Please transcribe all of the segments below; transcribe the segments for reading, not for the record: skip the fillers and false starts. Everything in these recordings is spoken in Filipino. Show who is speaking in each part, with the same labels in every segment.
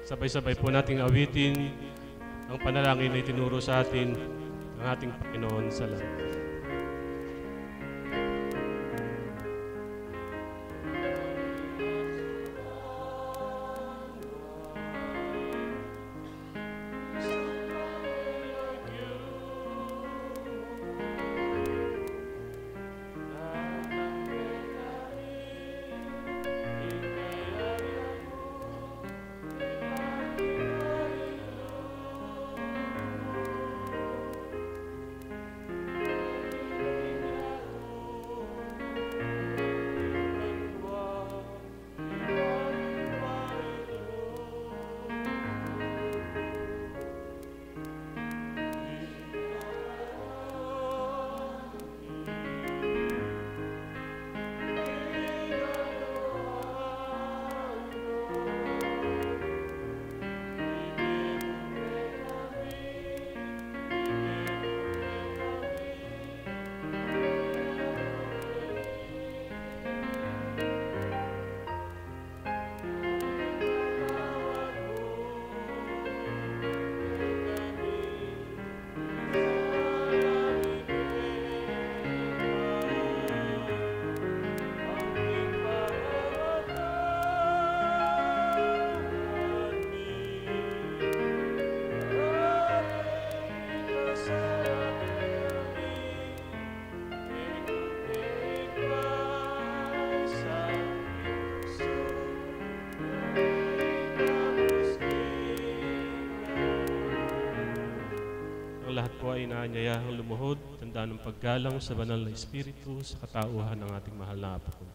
Speaker 1: Sabay-sabay po nating awitin ang panalangin na itinuro sa atin ng ating Panginoon sa langit. Lahat po ay inaanyayahang lumuhod, tandaan ng paggalang sa banal na Espiritu sa katauhan ng ating mahal na Apo.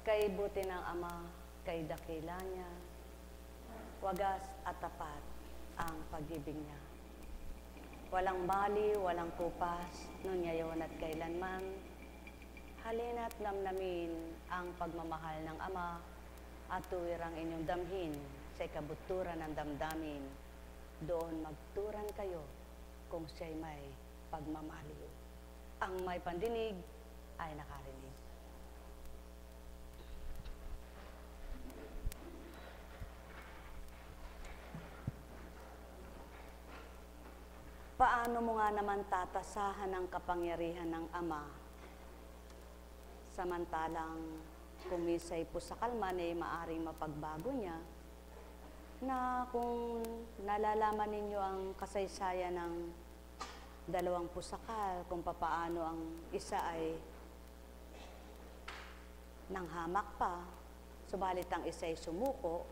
Speaker 2: Kay buti ng Ama, kay dakila niya, wagas at tapat ang pag-ibig niya. Walang bali, walang kupas, nung ngayon at kailanman, halina't namnamin ang pagmamahal ng Ama at tuwirang inyong damhin sa ikabuturan ng damdamin. Doon magturan kayo kung siya'y may pagmamaliw. Ang may pandinig ay nakarinig. Paano mo nga naman tatasahan ang kapangyarihan ng Ama? Samantalang kung misa'y pusakal man ay maaring mapagbago niya, na kung nalalaman ninyo ang kasaysayan ng dalawang pusakal, kung papaano ang isa ay nanghamak pa, subalit ang isa ay sumuko,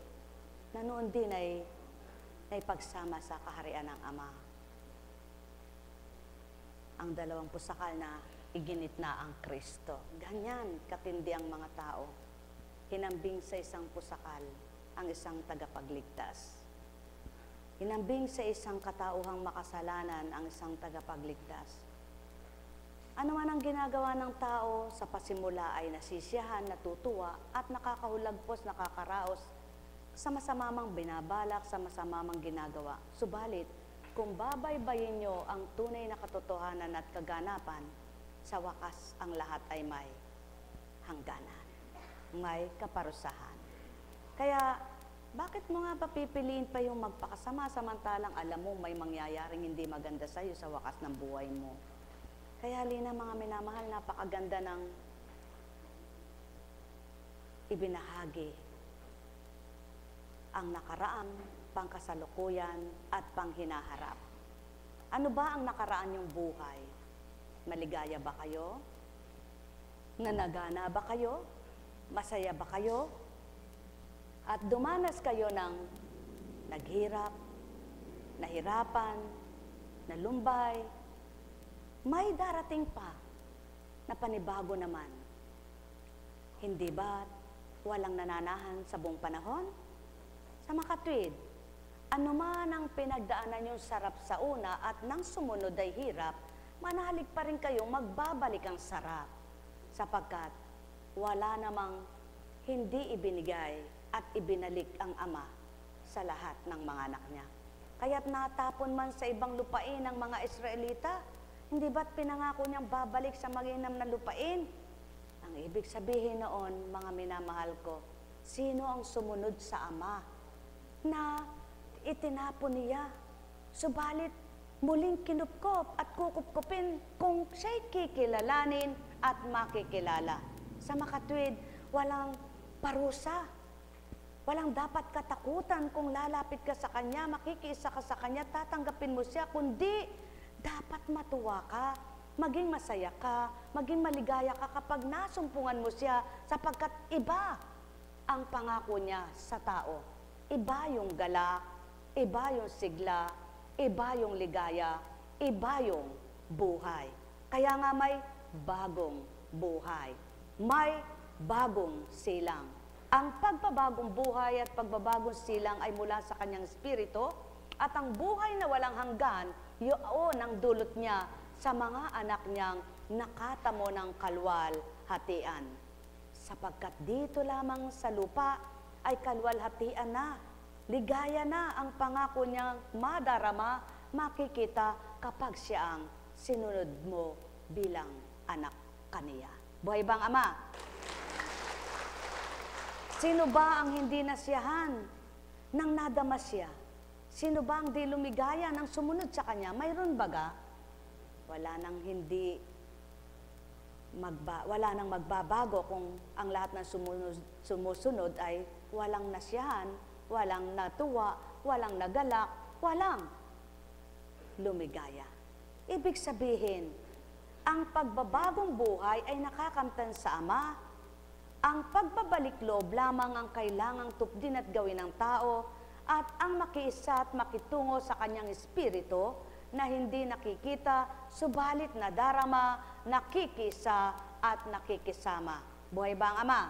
Speaker 2: na noon din ay pagsama sa kaharian ng Ama. Ang dalawang pusakal na iginit na ang Kristo. Ganyan katindi ang mga tao. Hinambing sa isang pusakal ang isang tagapagligtas. Hinambing sa isang katauhang makasalanan ang isang tagapagligtas. Ano man ang ginagawa ng tao, sa pasimula ay nasisiyahan, natutuwa, at nakakahulagpos, nakakaraos sa masamamang binabalak, sa masamamang ginagawa. Subalit, kung babaybayin nyo ang tunay na katotohanan at kaganapan, sa wakas ang lahat ay may hangganan, may kaparusahan. Kaya Bakit mo nga papipiliin pa yung magpakasama samantalang alam mo may mangyayaring hindi maganda sa iyo sa wakas ng buhay mo? Kaya Lina, mga minamahal, napakaganda ng ibinahagi ang nakaraang, pangkasalukuyan at panghinaharap. Ano ba ang nakaraan yung buhay? Maligaya ba kayo? Nanagana ba kayo? Masaya ba kayo? At dumanas kayo ng naghirap, nahirapan, nalumbay, may darating pa na panibago naman. Hindi ba walang nananahan sa buong panahon? Sa makatwid, anuman ang pinagdaanan yung sarap sa una at nang sumunod ay hirap, manalig pa rin kayong magbabalik ang sarap. Sapagkat wala namang hindi ibinigay at ibinalik ang Ama sa lahat ng mga anak niya. Kaya't natapon man sa ibang lupain ng mga Israelita, hindi ba't pinangako niyang babalik sa maginam na lupain? Ang ibig sabihin noon, mga minamahal ko, sino ang sumunod sa Ama na itinapon niya? Subalit, muling kinupkop at kukupkopin kung siya'y kikilalanin at makikilala. Sa makatwid, walang parusa. Walang dapat katakutan kung lalapit ka sa Kanya, makikiisa ka sa Kanya, tatanggapin mo siya, kundi dapat matuwa ka, maging masaya ka, maging maligaya ka kapag nasumpungan mo siya, sapagkat iba ang pangako niya sa tao. Iba yung galak, iba yung sigla, iba yung ligaya, iba yung buhay. Kaya nga may bagong buhay, may bagong silang. Ang pagbabagong buhay at pagbabagong silang ay mula sa Kanyang Espiritu, at ang buhay na walang hanggan, yun ang dulot niya sa mga anak niyang nakatamo ng kalwalhatian. Sapagkat dito lamang sa lupa ay kalwalhatian na, ligaya na ang pangako niyang madarama, makikita kapag siya ang sinunod mo bilang anak kaniya. Buhay bang Ama? Sino ba ang hindi nasiyahan nang nadama siya? Sino ba ang di lumigaya nang sumunod sa Kanya? Mayroon baga? Wala nang magbabago kung ang lahat ng sumusunod ay walang nasiyahan, walang natuwa, walang nagalak, walang lumigaya. Ibig sabihin, ang pagbabagong buhay ay nakakamtan sa Ama. Ang pagbabalik loob lamang ang kailangang tupdin at gawin ng tao, at ang makiisa at makitungo sa Kanyang Espiritu na hindi nakikita, subalit nadarama, nakikisa at nakikisama. Buhay ba ang Ama?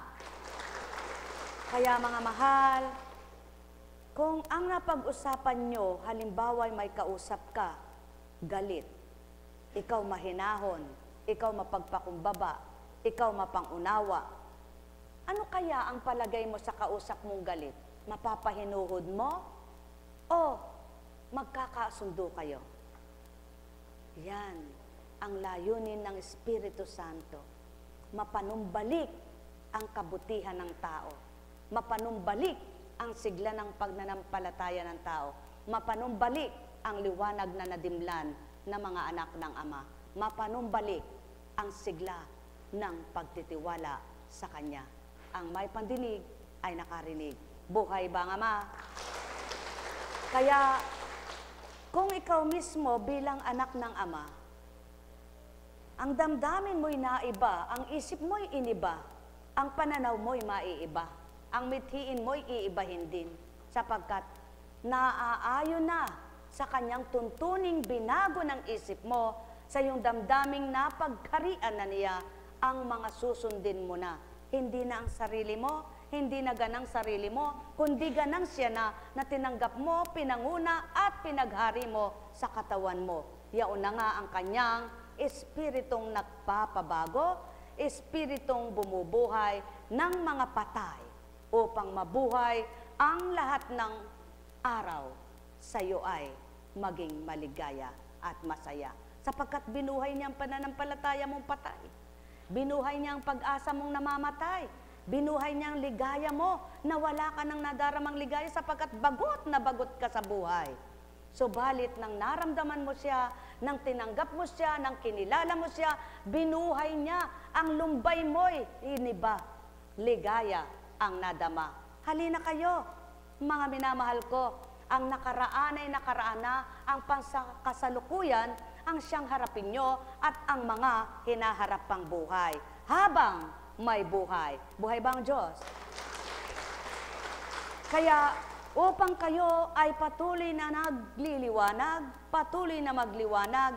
Speaker 2: Kaya mga mahal, kung ang napag-usapan nyo, halimbawa may kausap ka, galit, ikaw mahinahon, ikaw mapagpakumbaba, ikaw mapangunawa, ano kaya ang palagay mo sa kausap mong galit? Mapapahinuhod mo? O magkakasundo kayo? Yan ang layunin ng Espiritu Santo. Mapanumbalik ang kabutihan ng tao. Mapanumbalik ang sigla ng pagnanampalataya ng tao. Mapanumbalik ang liwanag na nadimlan ng mga anak ng Ama. Mapanumbalik ang sigla ng pagtitiwala sa Kanya. Ang may pandinig ay nakarinig. Buhay ba ang Ama? Kaya, kung ikaw mismo bilang anak ng Ama, ang damdamin mo'y naiba, ang isip mo'y iniba, ang pananaw mo'y maiiba, ang mithiin mo'y iibahin din, sapagkat naaayon na sa Kanyang tuntuning binago ng isip mo, sa iyong damdaming napagkarian na niya, ang mga susundin mo na. Hindi na ang sarili mo, hindi na ganang sarili mo, kundi ganang siya na tinanggap mo, pinanguna at pinaghari mo sa katawan mo. Yaon na nga ang Kanyang Espiritong nagpapabago, Espiritong bumubuhay ng mga patay upang mabuhay ang lahat ng araw sa iyo ay maging maligaya at masaya. Sapagkat binuhay niya ang pananampalataya mong patay. Binuhay niya ang pag-asa mong namamatay. Binuhay niya ang ligaya mo na wala ka nang nadaramang ligaya sapagkat bagot na bagot ka sa buhay. Subalit nang naramdaman mo siya, nang tinanggap mo siya, nang kinilala mo siya, binuhay niya ang lumbay mo'y iniba. Ligaya ang nadama. Halina kayo, mga minamahal ko, ang nakaraan ay nakaraan na, ang kasalukuyan ang siyang harapin nyo at ang mga hinaharap pang buhay. Habang may buhay. Buhay ba ang Diyos? Kaya upang kayo ay patuloy na nagliliwanag, patuloy na magliwanag,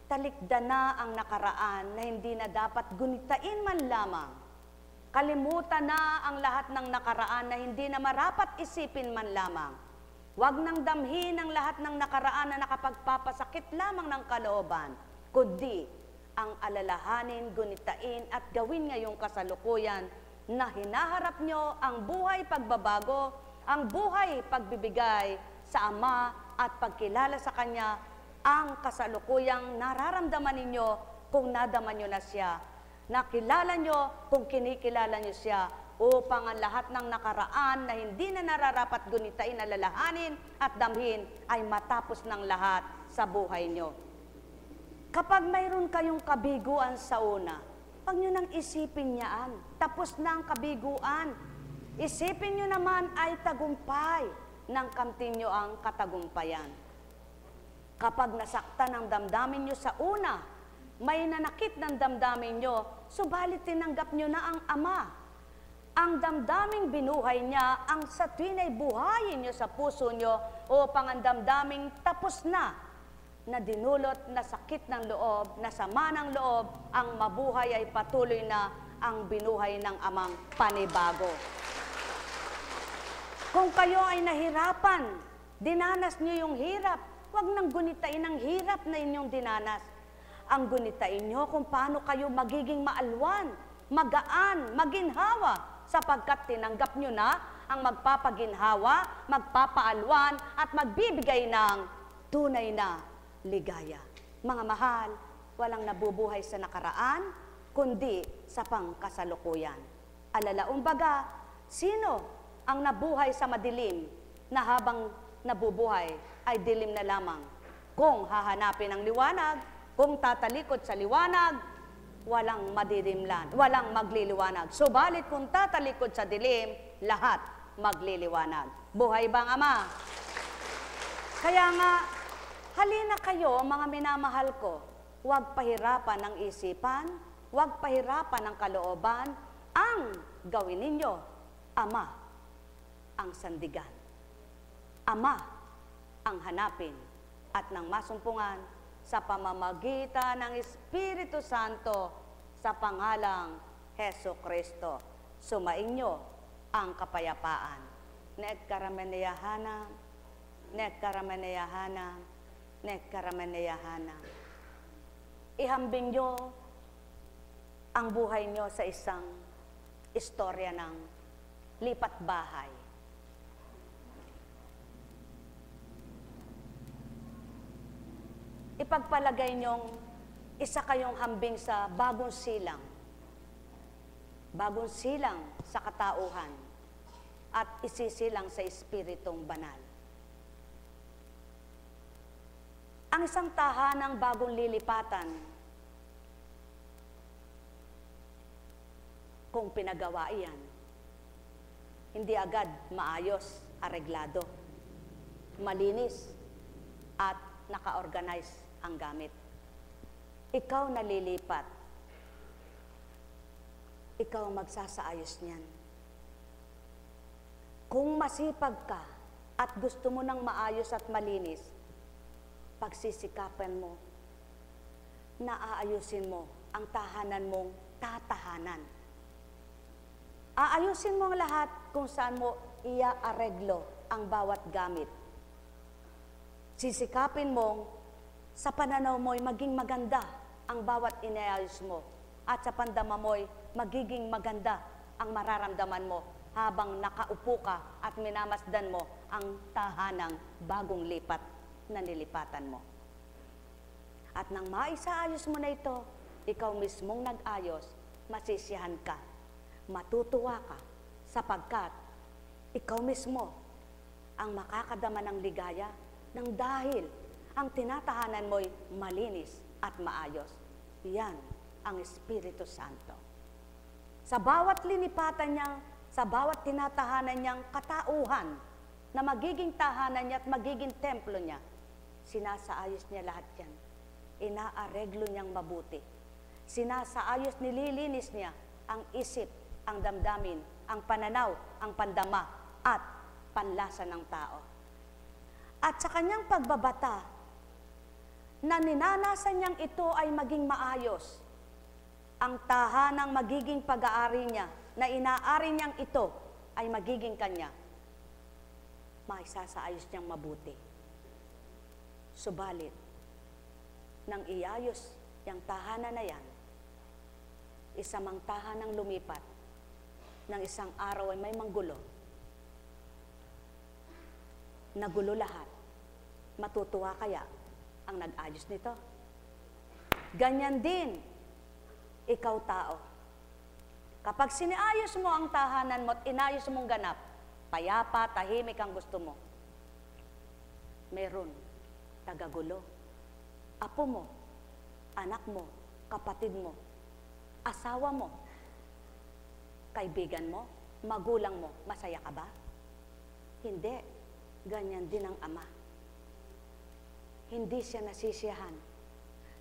Speaker 2: talikdan na ang nakaraan na hindi na dapat gunitain man lamang. Kalimutan na ang lahat ng nakaraan na hindi na marapat isipin man lamang. Huwag nang damhin ang lahat ng nakaraan na nakapagpapasakit lamang ng kalooban, kundi ang alalahanin, gunitain at gawin ngayong kasalukuyan na hinaharap nyo ang buhay pagbabago, ang buhay pagbibigay sa Ama at pagkilala sa Kanya, ang kasalukuyang nararamdaman ninyo kung nadama nyo na siya. Nakilala nyo kung kinikilala nyo siya upang ang lahat ng nakaraan na hindi na nararapat gunitain, alalahanin at damhin ay matapos ng lahat sa buhay nyo. Kapag mayroon kayong kabiguan sa una, huwag nyo nang isipin niyaan. Tapos na ang kabiguan. Isipin nyo naman ay tagumpay ng kamtin nyo ang katagumpayan. Kapag nasaktan ang damdamin nyo sa una, may nanakit ng damdamin nyo, subalit tinanggap nyo na ang Ama. Ang damdaming binuhay niya, ang sa tuwin ay buhayin nyo sa puso nyo upang ang damdaming tapos na dinulot na sakit ng loob, na sama ng loob, ang mabuhay ay patuloy na ang binuhay ng Amang panibago. Kung kayo ay nahirapan, dinanas nyo yung hirap, huwag nang gunitain ang hirap na inyong dinanas. Ang gunitain nyo kung paano kayo magiging maalwan, magaan, maginhawa, sapagkat tinanggap nyo na ang magpapaginhawa, magpapaalwan, at magbibigay ng tunay na ligaya. Mga mahal, walang nabubuhay sa nakaraan, kundi sa pangkasalukuyan. Alalaong baga, sino ang nabuhay sa madilim na habang nabubuhay ay dilim na lamang? Kung hahanapin ang liwanag, kung tatalikod sa liwanag, walang madilimlan, walang magliliwanag. Subalit kung tatalikod sa dilim, lahat magliliwanag. Buhay bang Ama? Kaya nga, halina kayo, mga minamahal ko, huwag pahirapan ng isipan, huwag pahirapan ng kalooban, ang gawin ninyo, Ama ang sandigan. Ama ang hanapin at ng masumpungan sa pamamagitan ng Espiritu Santo sa pangalang Heso Kristo. Sumainyo ang kapayapaan. Nekaramaneyahana, nekaramaneyahana, nekaramaneyahana. Ihambing nyo ang buhay nyo sa isang istorya ng lipat bahay. Ipagpalagay nyong isa kayong hambing sa bagong silang sa katauhan at isisilang sa Espiritong Banal. Ang isang tahanang bagong lilipatan, kung pinagawa iyan, hindi agad maayos, areglado, malinis, at naka-organize ang gamit. Ikaw nalilipat. Ikaw magsasaayos niyan. Kung masipag ka at gusto mo ng maayos at malinis, pagsisikapan mo, naaayusin mo ang tahanan mong tatahanan. Aayusin mo ang lahat kung saan mo ia-areglo ang bawat gamit. Sisikapin mong sa pananaw mo'y maging maganda ang bawat inaayos mo at sa pandama mo'y magiging maganda ang mararamdaman mo habang nakaupo ka at minamasdan mo ang tahanang bagong lipat na nilipatan mo. At nang maisaayos mo na ito, ikaw mismong nag-ayos, masisiyahan ka. Matutuwa ka sapagkat ikaw mismo ang makakadama ng ligaya nang dahil ang tinatahanan mo'y malinis at maayos. Yan ang Espiritu Santo. Sa bawat linipatan niyang, sa bawat tinatahanan niyang katauhan na magiging tahanan niya at magiging templo niya, sinasaayos niya lahat yan. Inaareglo niyang mabuti. Sinasaayos, nililinis niya ang isip, ang damdamin, ang pananaw, ang pandama, at panlasa ng tao. At sa kanyang pagbabata, na ninanasan niyang ito ay maging maayos, ang tahanang magiging pag-aari niya, na inaari niyang ito ay magiging kanya, maisasaayos niyang mabuti. Subalit, nang iayos yung tahanan na yan, isa mang tahanang lumipat, ng isang araw ay may manggulo. Nagulo lahat. Matutuwa kaya ang nag-ayos nito? Ganyan din, ikaw tao. Kapag siniayos mo ang tahanan mo at inayos mong ganap, payapa, tahimik ang gusto mo, meron tagagulo. Apo mo, anak mo, kapatid mo, asawa mo, kaibigan mo, magulang mo, masaya ka ba? Hindi. Ganyan din ang Ama. Hindi siya nasisiyahan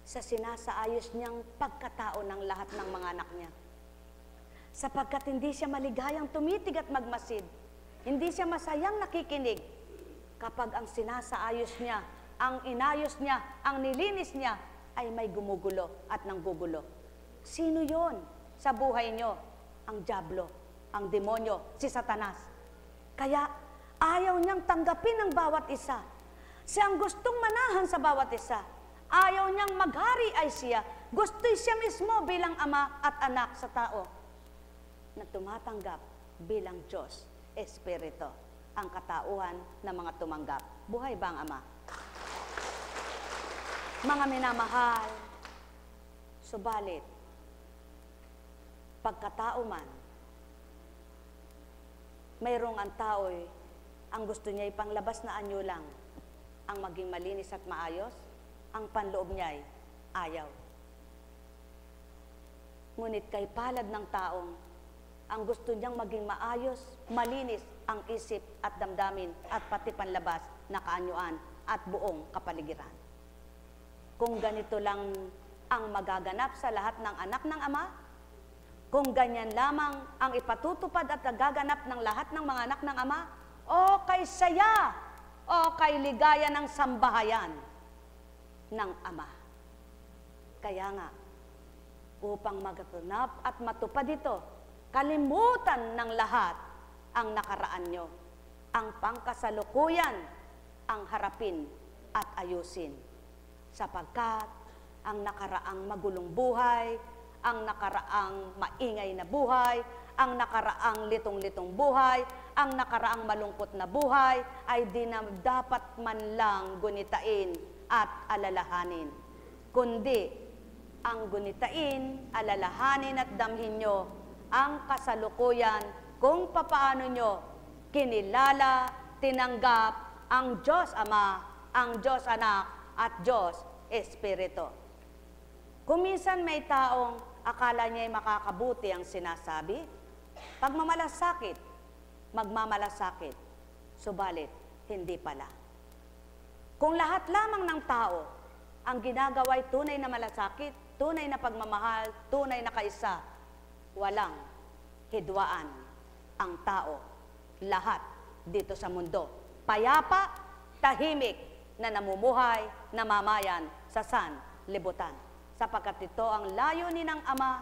Speaker 2: sa sinasaayos niyang pagkatao ng lahat ng mga anak niya. Sapagkat hindi siya maligayang tumitig at magmasid. Hindi siya masayang nakikinig kapag ang sinasaayos niya, ang inayos niya, ang nilinis niya, ay may gumugulo at nanggugulo. Sino yon sa buhay niyo? Ang dyablo, ang demonyo, si Satanas. Kaya ayaw niyang tanggapin ang bawat isa. Siya ang gustong manahan sa bawat isa. Ayaw niyang maghari ay siya. Gusto'y siya mismo bilang ama at anak sa tao na tumatanggap bilang Diyos, Espiritu, ang katauhan ng mga tumanggap. Buhay ba ang Ama? Mga minamahal, subalit, pagkatao man, mayroong ang tao'y ang gusto niya ay panglabas na anyo lang ang maging malinis at maayos, ang panloob niya ay ayaw. Ngunit kay palad ng taong ang gusto niyang maging maayos, malinis ang isip at damdamin at pati panlabas na kaanyuan at buong kapaligiran. Kung ganito lang ang magaganap sa lahat ng anak ng Ama, kung ganyan lamang ang ipatutupad at nagaganap ng lahat ng mga anak ng Ama, o kay saya, o kay ligaya ng sambahayan ng Ama. Kaya nga, upang magaganap at matupad ito, kalimutan ng lahat ang nakaraan nyo. Ang pangkasalukuyan, ang harapin at ayusin. Sapagkat ang nakaraang magulong buhay, ang nakaraang maingay na buhay, ang nakaraang litong-litong buhay, ang nakaraang malungkot na buhay, ay di na dapat man lang gunitain at alalahanin. Kundi, ang gunitain, alalahanin at damhin nyo ang kasalukuyan kung papaano nyo kinilala, tinanggap ang Diyos Ama, ang Diyos Anak, at Diyos Espiritu. Kung minsan may taong akala niya'y makakabuti ang sinasabi, pagmamalasakit, magmamalasakit, subalit hindi pala. Kung lahat lamang ng tao ang ginagawa'y tunay na malasakit, tunay na pagmamahal, tunay na kaisa, walang hidwaan ang tao, lahat dito sa mundo. Payapa, tahimik, na namumuhay, namamayan sa sanlibutan. Sapagkat ito ang layunin ng Ama,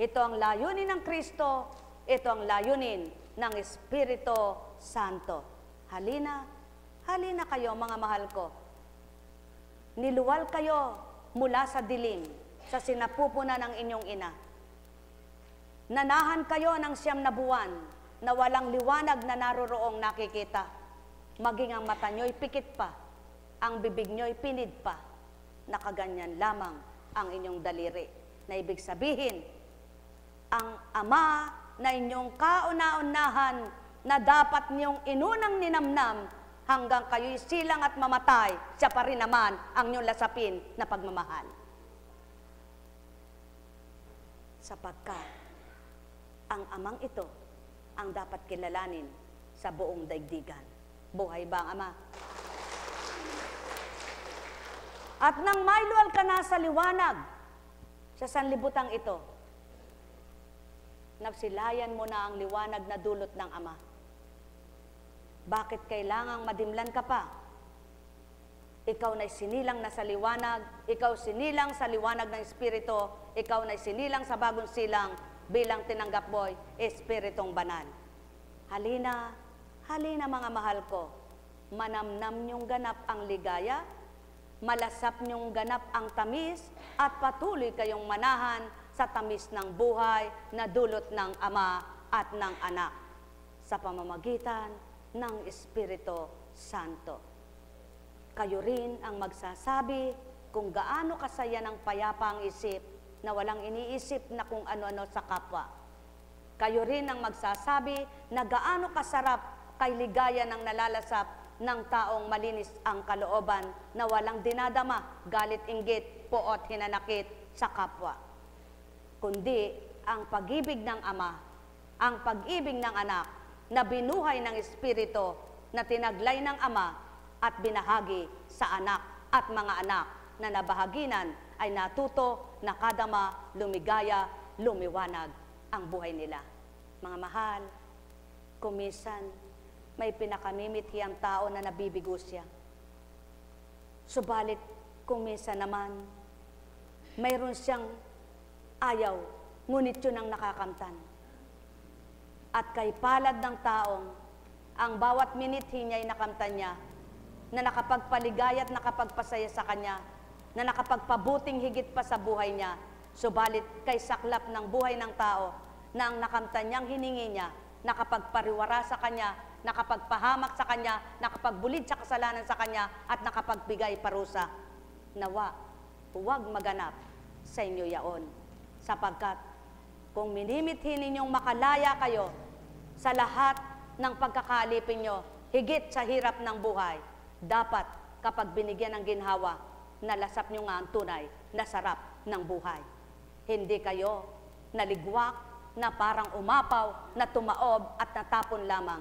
Speaker 2: ito ang layunin ng Kristo, ito ang layunin ng Espiritu Santo. Halina, halina kayo mga mahal ko. Niluwal kayo mula sa dilim, sa sinapupunan ng inyong ina. Nanahan kayo ng 9 na buwan na walang liwanag na naroroong nakikita. Maging ang mata nyo'y pikit pa, ang bibig nyo'y pinid pa, nakaganyan lamang ang inyong daliri. Na ibig sabihin, ang Ama na inyong kauna-unahan na dapat niyong inunang ninamnam hanggang kayo'y silang at mamatay, siya pa rin naman ang inyong lasapin na pagmamahal. Sapagkat ang amang ito ang dapat kilalanin sa buong daigdigan. Buhay ba ang Ama? At nang mailuwal ka na sa liwanag, sa sanlibutang ito, nagsilayan mo na ang liwanag na dulot ng Ama. Bakit kailangang madimlan ka pa? Ikaw na'y sinilang na sa liwanag, ikaw sinilang sa liwanag ng Espiritu, ikaw na'y sinilang sa bagong silang bilang tinanggap mo'y Espiritong Banal. Halina, halina mga mahal ko, manamnam niyong ganap ang ligaya, malasap niyong ganap ang tamis, at patuloy kayong manahan sa tamis ng buhay na dulot ng Ama at ng Anak sa pamamagitan ng Espiritu Santo. Kayo rin ang magsasabi kung gaano kasaya ng payapa ang isip na walang iniisip na kung ano-ano sa kapwa. Kayo rin ang magsasabi na gaano kasarap kay ligaya ng nalalasap ng taong malinis ang kalooban na walang dinadama, galit, inggit, poot, hinanakit sa kapwa. Kundi ang pag-ibig ng Ama, ang pag-ibig ng Anak na binuhay ng Espiritu na tinaglay ng Ama at binahagi sa anak at mga anak na nabahaginan ay natuto, nakadama, lumigaya, lumiwanag ang buhay nila. Mga mahal, kumisan, may pinakamimithi ang tao na nabibigo siya. Subalit, kumisan naman, mayroon siyang ayaw, ngunit yun ang nakakamtan. At kay palad ng taong, ang bawat minithi niya ay nakamtan niya, na nakapagpaligaya at nakapagpasaya sa kanya, na nakapagpabuting higit pa sa buhay niya. Subalit, kay saklap ng buhay ng tao, na ang nakamtan niyang hiningi niya, nakapagpariwara sa kanya, nakapagpahamak sa kanya, nakapagbulid sa kasalanan sa kanya, at nakapagbigay parusa. Nawa, huwag maganap sa inyo yaon. Sapagkat, kung minimithi ninyong makalaya kayo sa lahat ng pagkakalipin nyo, higit sa hirap ng buhay, dapat kapag binigyan ng ginhawa, nalasap nyo nga ang tunay na sarap ng buhay. Hindi kayo naligwak na parang umapaw, na tumaob at natapon lamang.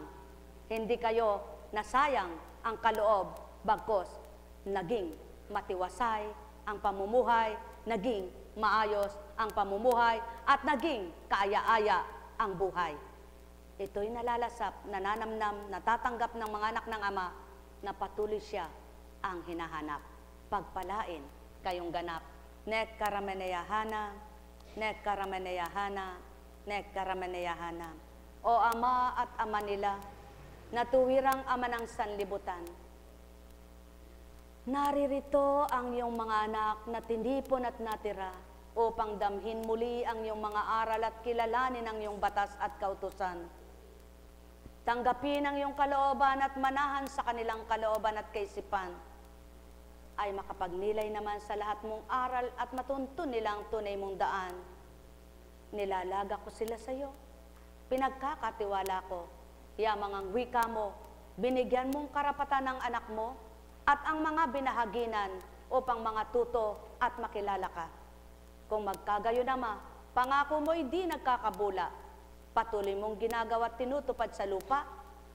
Speaker 2: Hindi kayo nasayang ang kaloob, bagkos naging matiwasay ang pamumuhay, naging maayos ang pamumuhay, at naging kaaya-aya ang buhay. Ito'y nalalasap, nananamnam, natatanggap ng mga anak ng Ama na patuloy siya ang hinahanap. Pagpalain kayong ganap. Nek karameneyahana, nek karameneyahana, nek karameneyahana. O Ama at Ama nila, natuwirang Ama ng sanlibutan, naririto ang iyong mga anak na tinipon at natira upang damhin muli ang iyong mga aral at kilalanin ang iyong batas at kautusan. Tanggapin ang iyong kalooban at manahan sa kanilang kalooban at kaisipan, ay makapagnilay naman sa lahat mong aral at matuntun nilang tunay mong daan. Nilalaga ko sila sa iyo, pinagkakatiwala ko, yamang ang wika mo, binigyan mong karapatan ng anak mo, at ang mga binahaginan upang mga tuto at makilala ka. Kung magkagayon Ama, pangako mo'y di nagkakabula. Patuloy mong ginagawa at tinutupad sa lupa.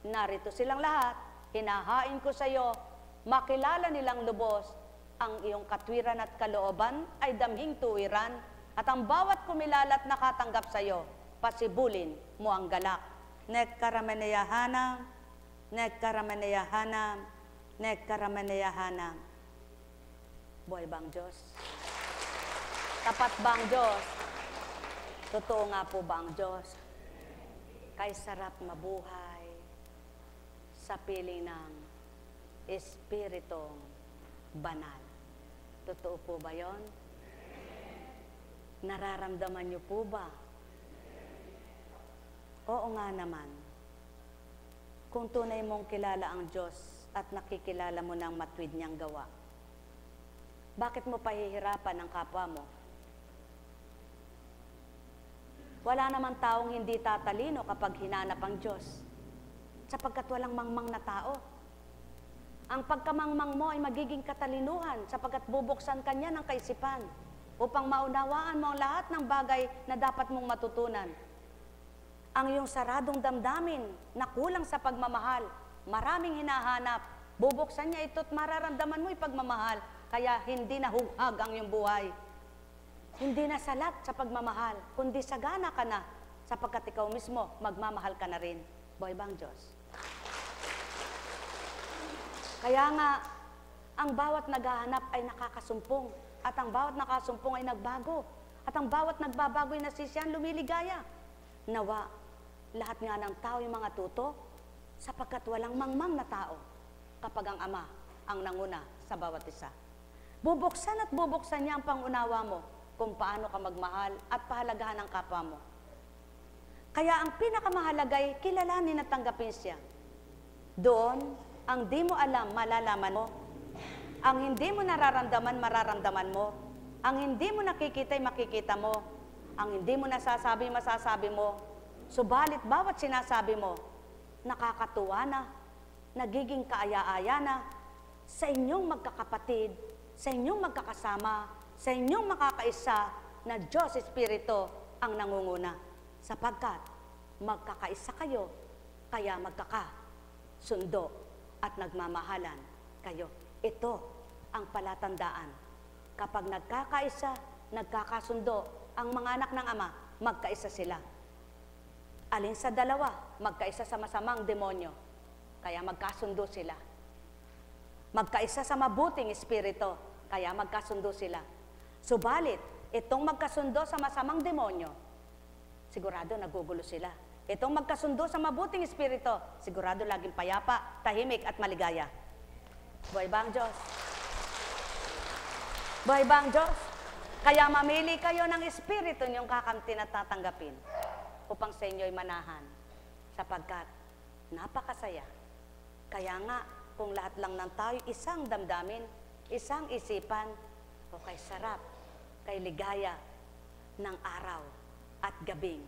Speaker 2: Narito silang lahat, hinahain ko sa iyo, makilala nilang lubos, ang iyong katwiran at kalooban ay damhing tuwiran, at ang bawat kumilala at nakatanggap sa iyo, pasibulin mo ang galak. Nek karameneyahana, nek karameneyahana, nek karameneyahana. Buhay ba ang Diyos? Tapat ba ang Diyos? Totoo nga po ba ang Diyos? Kay sarap mabuhay sa piling ng Espiritong Banal. Totoo po ba yon? Nararamdaman niyo po ba? Oo nga naman. Kung tunay mong kilala ang Diyos at nakikilala mo ng matwid niyang gawa, bakit mo pahihirapan ang kapwa mo? Wala naman taong hindi tatalino kapag hinanap ang Diyos, sapagkat walang mangmang na tao. Ang pagkamangmang mo ay magiging katalinuhan sapagkat bubuksan ka niya ng kaisipan upang maunawaan mo ang lahat ng bagay na dapat mong matutunan. Ang iyong saradong damdamin na kulang sa pagmamahal, maraming hinahanap, bubuksan niya ito at mararamdaman mo yung pagmamahal, kaya hindi na hughag ang iyong buhay. Hindi na salat sa pagmamahal, kundi sagana ka na, sapagkat ikaw mismo magmamahal ka na rin. Buhay ba ang Diyos? Kaya nga, ang bawat naghahanap ay nakakasumpong, at ang bawat nakasumpong ay nagbago, at ang bawat nagbabago ay nasisiyan, lumiligaya. Nawa, lahat nga ng tao yung mga tuto, sapagkat walang mangmang na tao kapag ang Ama ang nanguna sa bawat isa. Bubuksan at bubuksan niya ang pangunawa mo kung paano ka magmahal at pahalagahan ang kapwa mo. Kaya ang pinakamahalaga ay kilalanin at tanggapin siya. Doon, ang di mo alam, malalaman mo. Ang hindi mo nararamdaman, mararamdaman mo. Ang hindi mo nakikita, makikita mo. Ang hindi mo nasasabi, masasabi mo. Subalit bawat sinasabi mo, nakakatuwa na, nagiging kaaya-aya na, sa inyong magkakapatid, sa inyong magkakasama, sa inyong makakaisa na Diyos Espiritu ang nangunguna. Sapagkat magkakaisa kayo, kaya magkakasundo at nagmamahalan kayo. Ito ang palatandaan. Kapag nagkakaisa, nagkakasundo, ang mga anak ng Ama, magkaisa sila. Alin sa dalawa, magkaisa sa masamang demonyo, kaya magkasundo sila. Magkaisa sa mabuting espiritu, kaya magkasundo sila. Subalit, itong magkasundo sa masamang demonyo, sigurado nagugulo sila. Itong magkasundo sa mabuting espiritu, sigurado laging payapa, tahimik at maligaya. Buhay ba ang Diyos? Buhay ba ang Diyos? Kaya mamili kayo ng espiritu niyong kakamtin at tatanggapin upang sa inyo'y manahan, sapagkat napakasaya. Kaya nga, kung lahat lang ng tayo isang damdamin, isang isipan, o kay sarap, kay ligaya ng araw at gabing,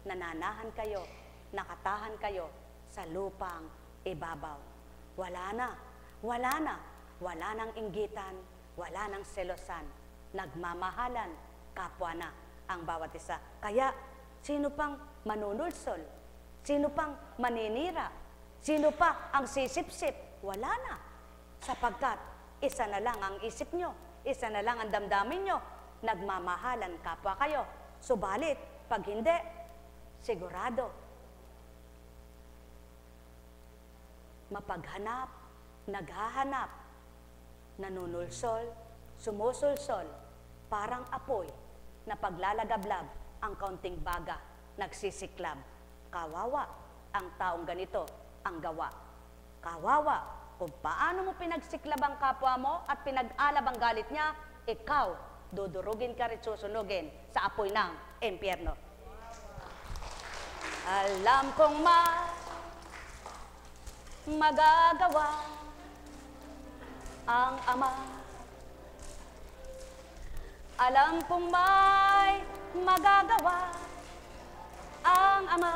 Speaker 2: nananahan kayo, nakatahan kayo sa lupang ibabaw. Wala na, wala na, wala nang inggitan, wala nang selosan, nagmamahalan, kapwa na ang bawat isa. Kaya, sino pang manunulsol? Sino pang maninira? Sino pa ang sisip-sip? Wala na. Sapagkat, isa na lang ang isip nyo, isa na lang ang damdamin nyo, nagmamahalan kapwa kayo. Subalit, pag hindi, sigurado, mapaghanap, naghahanap, nanunulsol, sumusulsol, parang apoy na paglalagablab ang kaunting baga, nagsisiklab. Kawawa ang taong ganito ang gawa. Kawawa kung paano mo pinagsiklab ang kapwa mo at pinag-alab ang galit niya, ikaw, dudurugin ka rin susunugin sa apoy ng impyerno. Alam kong magagawa ang Ama. Alam kong may magagawa ang Ama.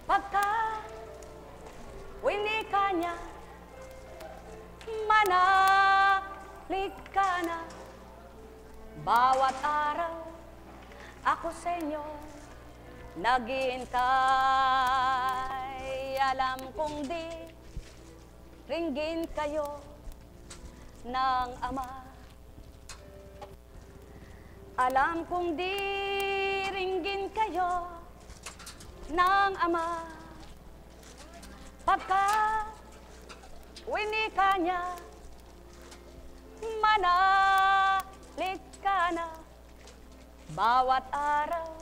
Speaker 2: Pagka winika niya, manalik ka na. Bawat araw ako sa inyo naghihintay. Alam kong di ringgin kayo ng Ama. Alam kong di ringgin kayo ng Ama. Pagka winika niya, manalik ka na. Bawat araw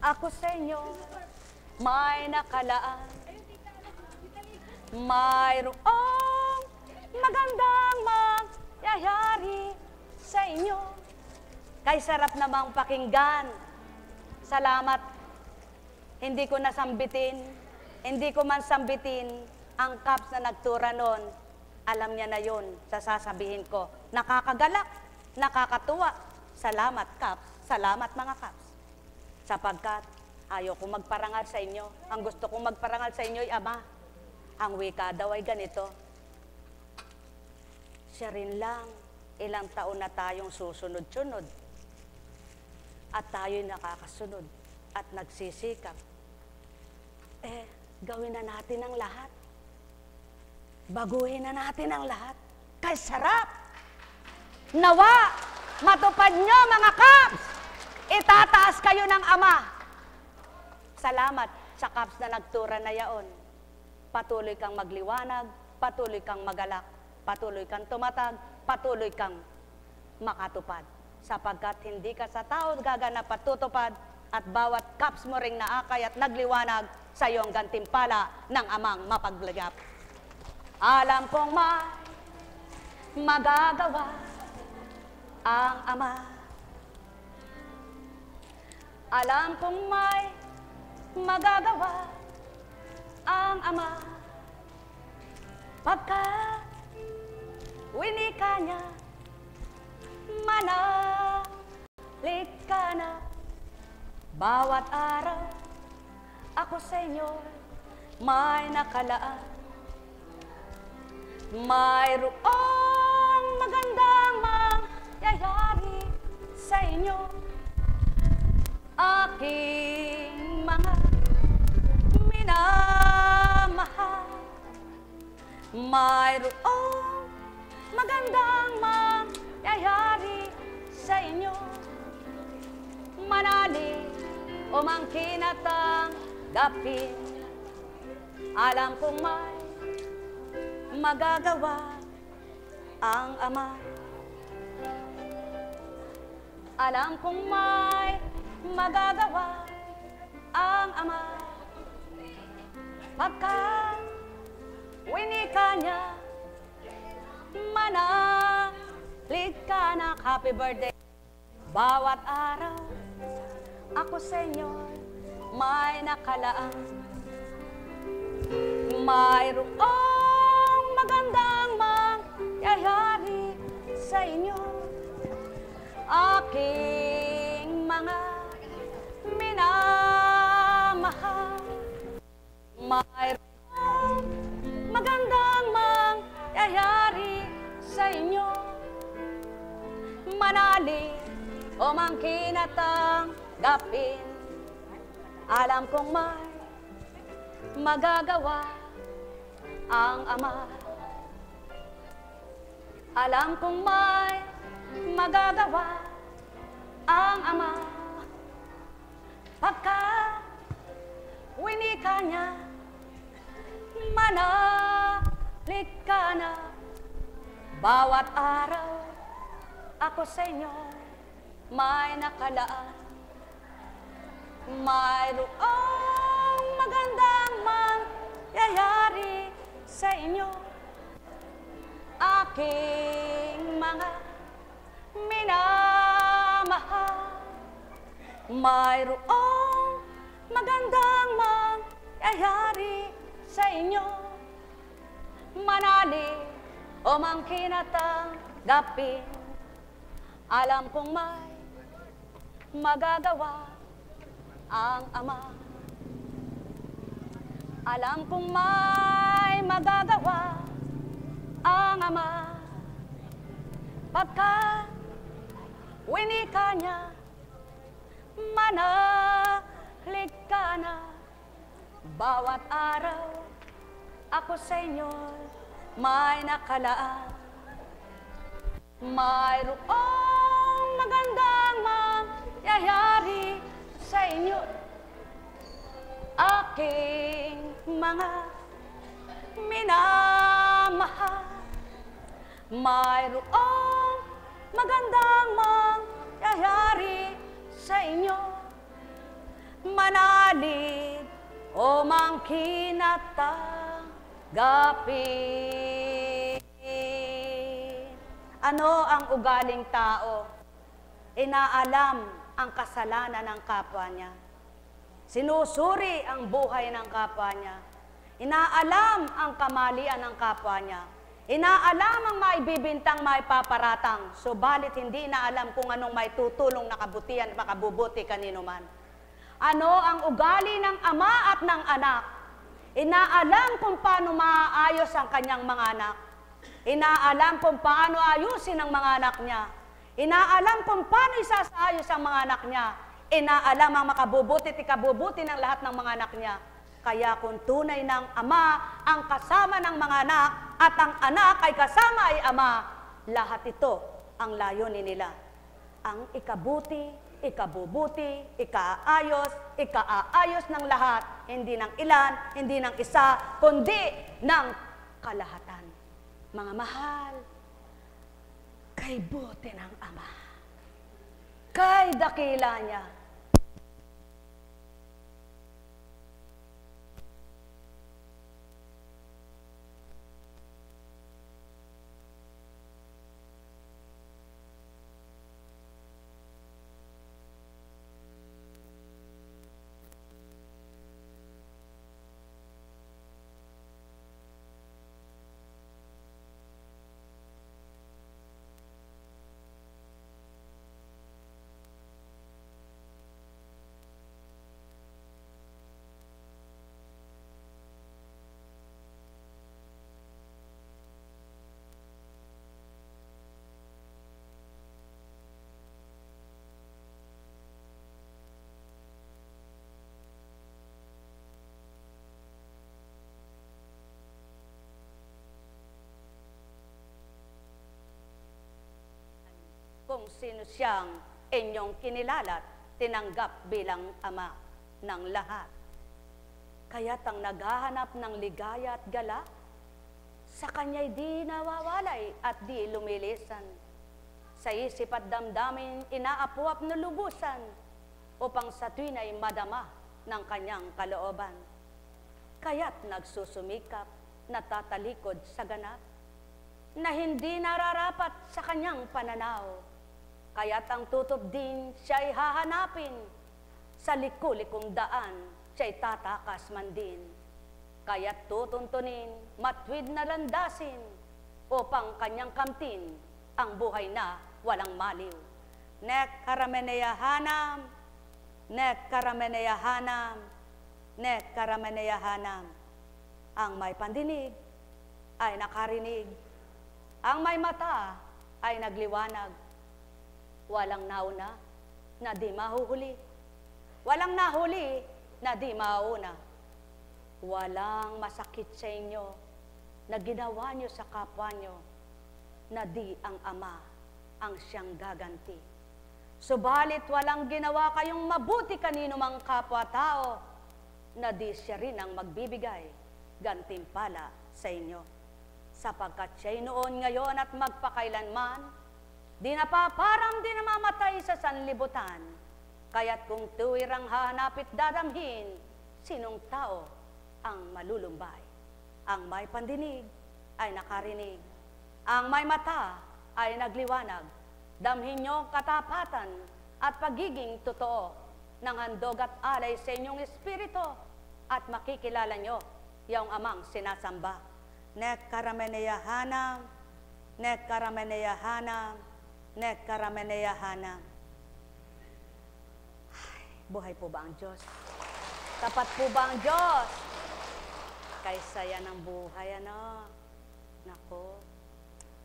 Speaker 2: ako sa inyo may nakalaan. Mayroong magandang mangyayari sa inyo. Kay sarap namang pakinggan. Salamat. Hindi ko nasambitin, hindi ko man sambitin ang Kaps na nagtura noon. Alam niya na yun sa sasabihin ko. Nakakagalak, nakakatuwa. Salamat, Kaps. Salamat, mga Kaps. sapagkat ayaw kong magparangal sa inyo. Ang gusto kong magparangal sa inyo ay Ama. Ang wika daw ay ganito, siya rin lang, ilang taon na tayong susunod-sunod. At tayo'y nakakasunod at nagsisikap. Gawin na natin ang lahat. Baguhin na natin ang lahat. Kay sarap! Nawa, matupad nyo mga Kaps! Itataas kayo ng Ama. Salamat sa Kaps na nagtura na yaon. Patuloy kang magliwanag, patuloy kang magalak, patuloy kang tumatag, patuloy kang makatupad. Sapagkat hindi ka sa tao gaganap at tutupad at bawat Kaps mo ring naakay at nagliwanag sa iyong gantimpala ng Amang mapaglagap. Alam kong may magagawa ang Ama. Alam kong may magagawa ang Ama. Pagkat winika niya, manalig ka na. Bawat araw, ako sa inyo may nakalaan. Mayroong magandang mangyayari sa inyo. Aking mga minamahal, mayroong magandang mangyayari sa inyo. Manalig o mangkinatanggapin, alam kong may magagawa ang Ama. Alam kong may magagawa ang Ama. Pagka winika niya, manalig ka na. Happy birthday. Bawat araw, ako sa inyo may nakalaan. Mayroong magandang mangyayari sa inyo. Aking mga minamahal, mayroong magandang mangyayari sa inyo. Manalig o mangkinatanggapin, alam kong may magagawa ang Ama. Alam kong may magagawa ang Ama. Pagka winika niya, manalig ka na. Bawat araw, ako sa inyo may nakalaan. Mayroong magandang mangyayari sa inyo. Aking mga minamahal, mayroong magandang mangyayari sa inyo. Manalig o mangkinatanggapin, alam kong may magagawa ang Ama. Alam kong may magagawa ang Ama. Pagka winika niya, manalig ka na. Bawat araw, ako sa inyo may nakalaan. Mayroong magandang mangyayari sa inyo. Aking mga minamahal, mayroong magandang mangyayari sa inyo. Manalig o mangkinatanggapin. Ano ang ugaling tao? Inaalam ang kasalanan ng kapwa niya. Sinusuri ang buhay ng kapwa niya. Inaalam ang kamalian ng kapwa niya. Inaalam ang maibibintang, maipaparatang. Subalit hindi inaalam kung anong may tutulong na kabutihan, makabubuti kanino man. ano ang ugali ng ama at ng anak. Inaalam kung paano maaayos ang kanyang mga anak. Inaalam kung paano ayusin ang mga anak niya. Inaalam kung paano isasaayos ang mga anak niya. Inaalam ang makabubuti at ikabubuti ng lahat ng mga anak niya. Kaya kung tunay ng ama ang kasama ng mga anak at ang anak ay kasama ay ama, lahat ito ang layunin nila. Ang ikabuti, ikabubuti, ikaayos ng lahat, hindi ng ilan, hindi ng isa, kundi ng kalahatan. Mga mahal, kay buti ng Ama, kay dakila niya, kung sino siyang inyong kinilalat, tinanggap bilang ama ng lahat. Kaya't ang naghahanap ng ligaya at gala, sa kanya'y di nawawalay at di lumilisan. Sa isip at damdamin, inaapuap na lubusan, upang sa tuwin ay madama ng kanyang kalooban. Kaya't nagsusumikap, natatalikod sa ganap, na hindi nararapat sa kanyang pananaw. Kaya't ang tutup din siya'y hahanapin, sa liku-likong daan siya'y tatakas man din. Kaya't tutuntunin, matwid na landasin, upang kanyang kamtin ang buhay na walang maliw. Nek karameneyahanam, nek karameneyahanam, nek karameneyahanam. Ang may pandinig ay nakarinig, ang may mata ay nagliwanag. Walang nauna na di mahuhuli. Walang nahuli na di mauna. Walang masakit sa inyo na ginawa nyo sa kapwa nyo na di ang Ama ang siyang gaganti. Subalit walang ginawa kayong mabuti kanino mang kapwa-tao na di siya rin ang magbibigay gantimpala sa inyo. Sapagkat siya'y noon, ngayon at magpakailanman, di napaparang di namamatay sa sanlibutan. Kaya't kung tuwirang hahanapit dadamhin, sinong tao ang malulumbay? Ang may pandinig ay nakarinig, ang may mata ay nagliwanag. Damhin nyo katapatan at pagiging totoo ng handog at alay sa inyong espiritu, at makikilala nyo yung amang sinasamba. Nek karameneyahanam, nek karameneyahanam, nek karameneyahanam. Buhay po ba ang Diyos? Tapat po ba ang Diyos? Kay saya ng buhay, ano? Nako,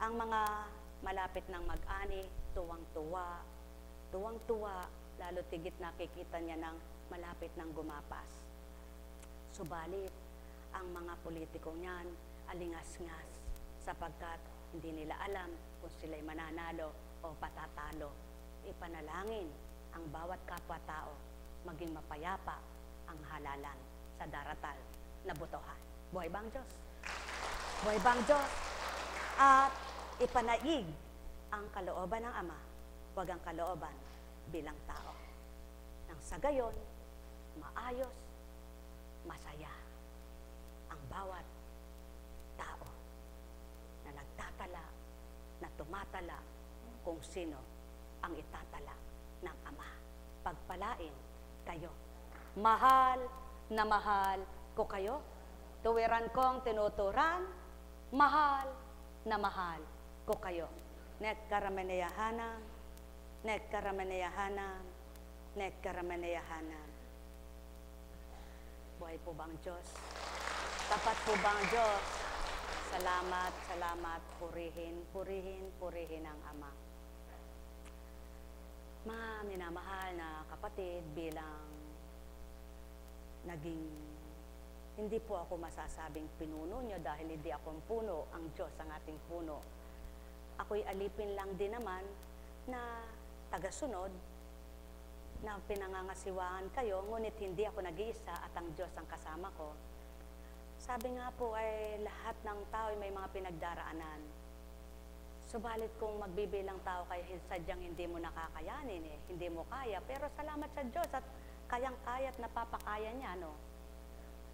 Speaker 2: ang mga malapit ng mag-ani, tuwang-tuwa, tuwang-tuwa, lalo tigit nakikita niya ng malapit ng gumapas. Subalit, ang mga politikong yan, alingas-ngas, sapagkat hindi nila alam kung sila'y mananalo o patatalo. Ipanalangin ang bawat kapwa-tao, maging mapayapa ang halalan sa daratal na botohan. Buhay bang Diyos? Buhay bang Diyos? At ipanaig ang kalooban ng Ama, huwag ang kalooban bilang tao. Nang sa gayon, maayos, masaya ang bawat tao na nagtatala, na tumatala kung sino ang itatala ng Ama. Pagpalain kayo. Mahal na mahal ko kayo. Tuwiran kong tinuturan, mahal na mahal ko kayo. Nek karameneyahanam, nek karameneyahanam, nek karameneyahanam. Buhay po ba ang Diyos? Tapat po ba ang Diyos? Salamat, salamat, purihin, purihin, purihin ang Ama. Mga minamahal na kapatid, bilang naging, hindi po ako masasabing pinuno nyo dahil hindi akong puno, ang Diyos ang ating puno. Ako'y alipin lang din naman na tagasunod, na pinangangasiwaan kayo, ngunit hindi ako nag-iisa at ang Diyos ang kasama ko. Sabi nga po ay lahat ng tao ay may mga pinagdaraanan. Subalit kung magbibilang tao kayo, sadyang hindi mo nakakayanin hindi mo kaya. Pero salamat sa Diyos at kayang-kaya at napapakaya niya, no?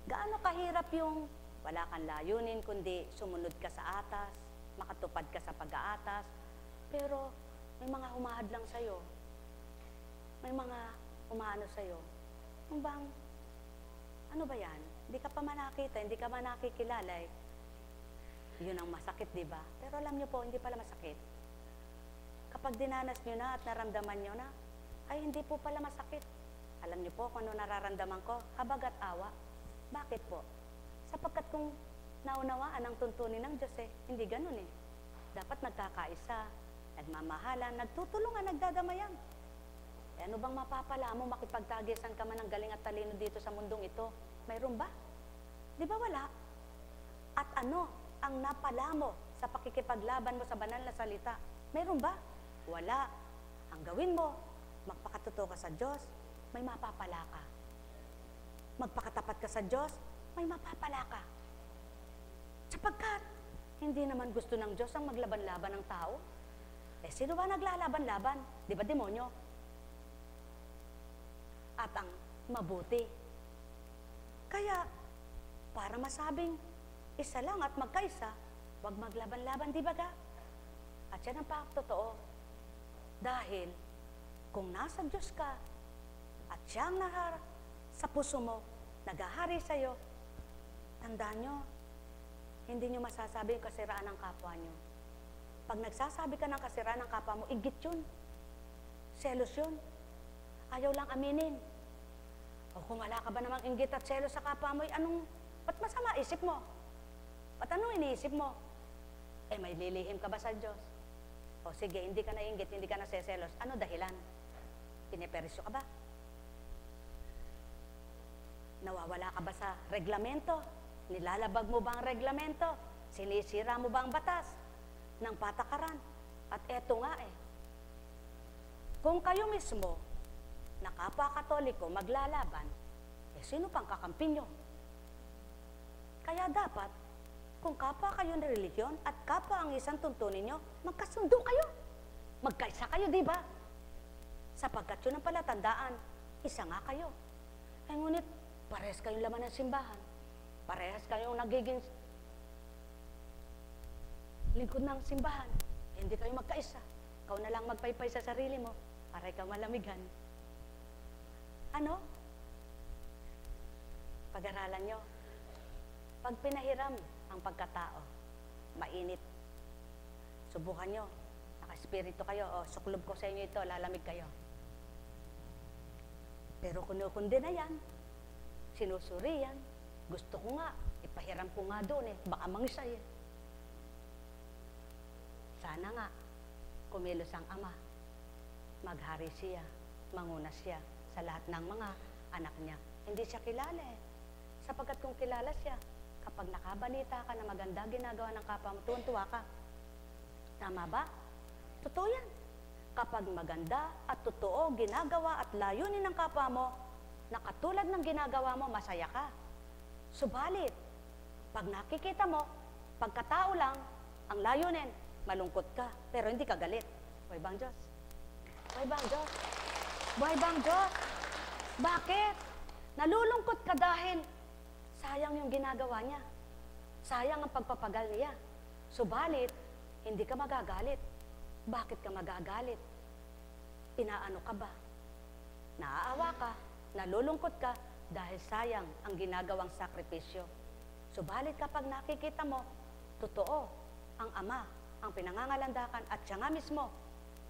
Speaker 2: Gaano kahirap yung wala kang layunin, kundi sumunod ka sa atas, makatupad ka sa pag-aatas, pero may mga humahad lang sa'yo. May mga umaano sa'yo. Yung bang, ano ba yan? Hindi ka pa manakita, hindi ka manakikilala eh. Yun ang masakit, di ba? Pero alam niyo po, hindi pala masakit. Kapag dinanas niyo na at naramdaman niyo na, ay hindi po pala masakit. Alam niyo po kung ano nararamdaman ko? Habag at awa. Bakit po? Sapagkat kung naunawaan ang tuntunin ng Diyos hindi ganun eh. Dapat nagkakaisa, nagmamahalan, nagtutulungan, nagdadamayan. Ano bang mapapala mo makipagtagisan ka man ng galing at talino dito sa mundong ito? Mayroon ba? Di ba wala? At ano ang napala mo sa pakikipaglaban mo sa banal na salita? Mayroon ba? Wala. Ang gawin mo, magpakatotoo ka sa Diyos, may mapapala ka. Magpakatapat ka sa Diyos, may mapapala ka. Sapagkat, hindi naman gusto ng Diyos ang maglaban-laban ng tao. Sino ba naglalaban-laban? Di ba demonyo? At ang mabuti. Kaya, para masabing isa lang at magkaisa, huwag maglaban-laban, di ba ga? At yan ang totoo. Dahil, kung nasa Diyos ka, at siyang sa puso mo, naghahari sa'yo, tandaan nyo, hindi nyo masasabi yung kasiraan ng kapwa nyo. Pag nagsasabi ka ng kasiraan ng kapwa mo, igit yun. Selos yun. Ayaw lang aminin. O kung wala ka ba namang inggit at selos sa kapwa mo, ba't masama isip mo? Ba't anong iniisip mo? May lilihim ka ba sa Diyos? O sige, hindi ka na inggit, hindi ka na seselos. Ano dahilan? Piniperisyo ka ba? Nawawala ka ba sa reglamento? Nilalabag mo ba ang reglamento? Sinisira mo ba ang batas ng patakaran? At eto nga kung kayo mismo na kapwa-Katoliko maglalaban, sino pang kakampi nyo? Kaya dapat, kung kapwa kayo ng relihiyon at kapwa ang isang tuntunin nyo, magkasundo kayo. Magkaisa kayo, di ba? Sapagkat yun ang palatandaan, isa nga kayo. Ngunit, parehas kayong laman ng simbahan. Parehas kayong nagiging lingkod ng simbahan. Hindi kayo magkaisa. Ikaw na lang magpaypay sa sarili mo para ikaw malamigan. Ano? Pag-aralan nyo. Pag pinahiram ang pagkatao, mainit. Subukan nyo. Naka-espiritu kayo. O, suklob ko sa inyo ito, lalamig kayo. Pero kundi na yan, sinusuri yan. Gusto ko nga, ipahiram ko nga doon baka mangisay Sana nga, kumilos ang Ama. Maghari siya, manguna siya sa lahat ng mga anak niya. Hindi siya kilala Sapagkat kung kilala siya, kapag nakabalita ka na maganda ginagawa ng kapwa mo, tuwan-tuwa ka. Tama ba? Totoo yan. Kapag maganda at totoo ginagawa at layunin ng kapwa mo, na katulad ng ginagawa mo, masaya ka. Subalit, pag nakikita mo, pagkatao lang, ang layunin, malungkot ka, pero hindi ka galit. Buhay bang Diyos? Buhay bang Diyos? Buhay bang Diyos? Bakit? Nalulungkot ka dahil sayang yung ginagawa niya. Sayang ang pagpapagal niya. Subalit, hindi ka magagalit. Bakit ka magagalit? Inaano ka ba? Naaawa ka, nalulungkot ka, dahil sayang ang ginagawang sakripisyo. Subalit kapag nakikita mo, totoo, ang Ama, ang pinangangalandakan at siya nga mismo,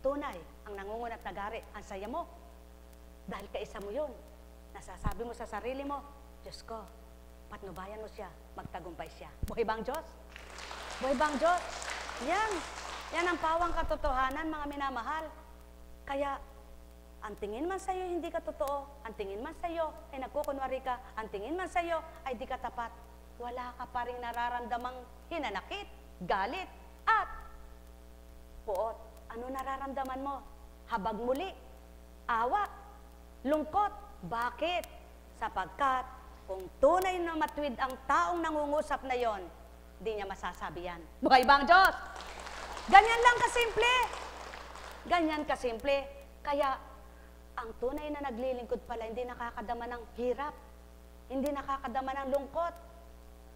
Speaker 2: tunay, ang nangungunat nagari, ang saya mo. Dahil kaisa mo yun, nasasabi mo sa sarili mo, Diyos ko, patnubayan mo siya, magtagumpay siya. Buhay ba ang Diyos? Buhay ba ang Diyos? Yan ang pawang katotohanan, mga minamahal. Kaya, ang tingin man sa'yo, hindi ka totoo. Ang tingin man sa'yo, ay nagkukunwari ka. Ang tingin man sa'yo, ay di ka tapat. Wala ka pa rin nararamdamang hinanakit, galit, at puot. Ano nararamdaman mo? Habag muli, awa, lungkot. Bakit? Sapagkat kung tunay na matwid ang taong nangungusap na yon, di niya masasabi yan. Buhay ba ang Diyos? Ganyan lang kasimple. Ganyan kasimple. Kaya, ang tunay na naglilingkod pala, hindi nakakadama ng hirap. Hindi nakakadama ng lungkot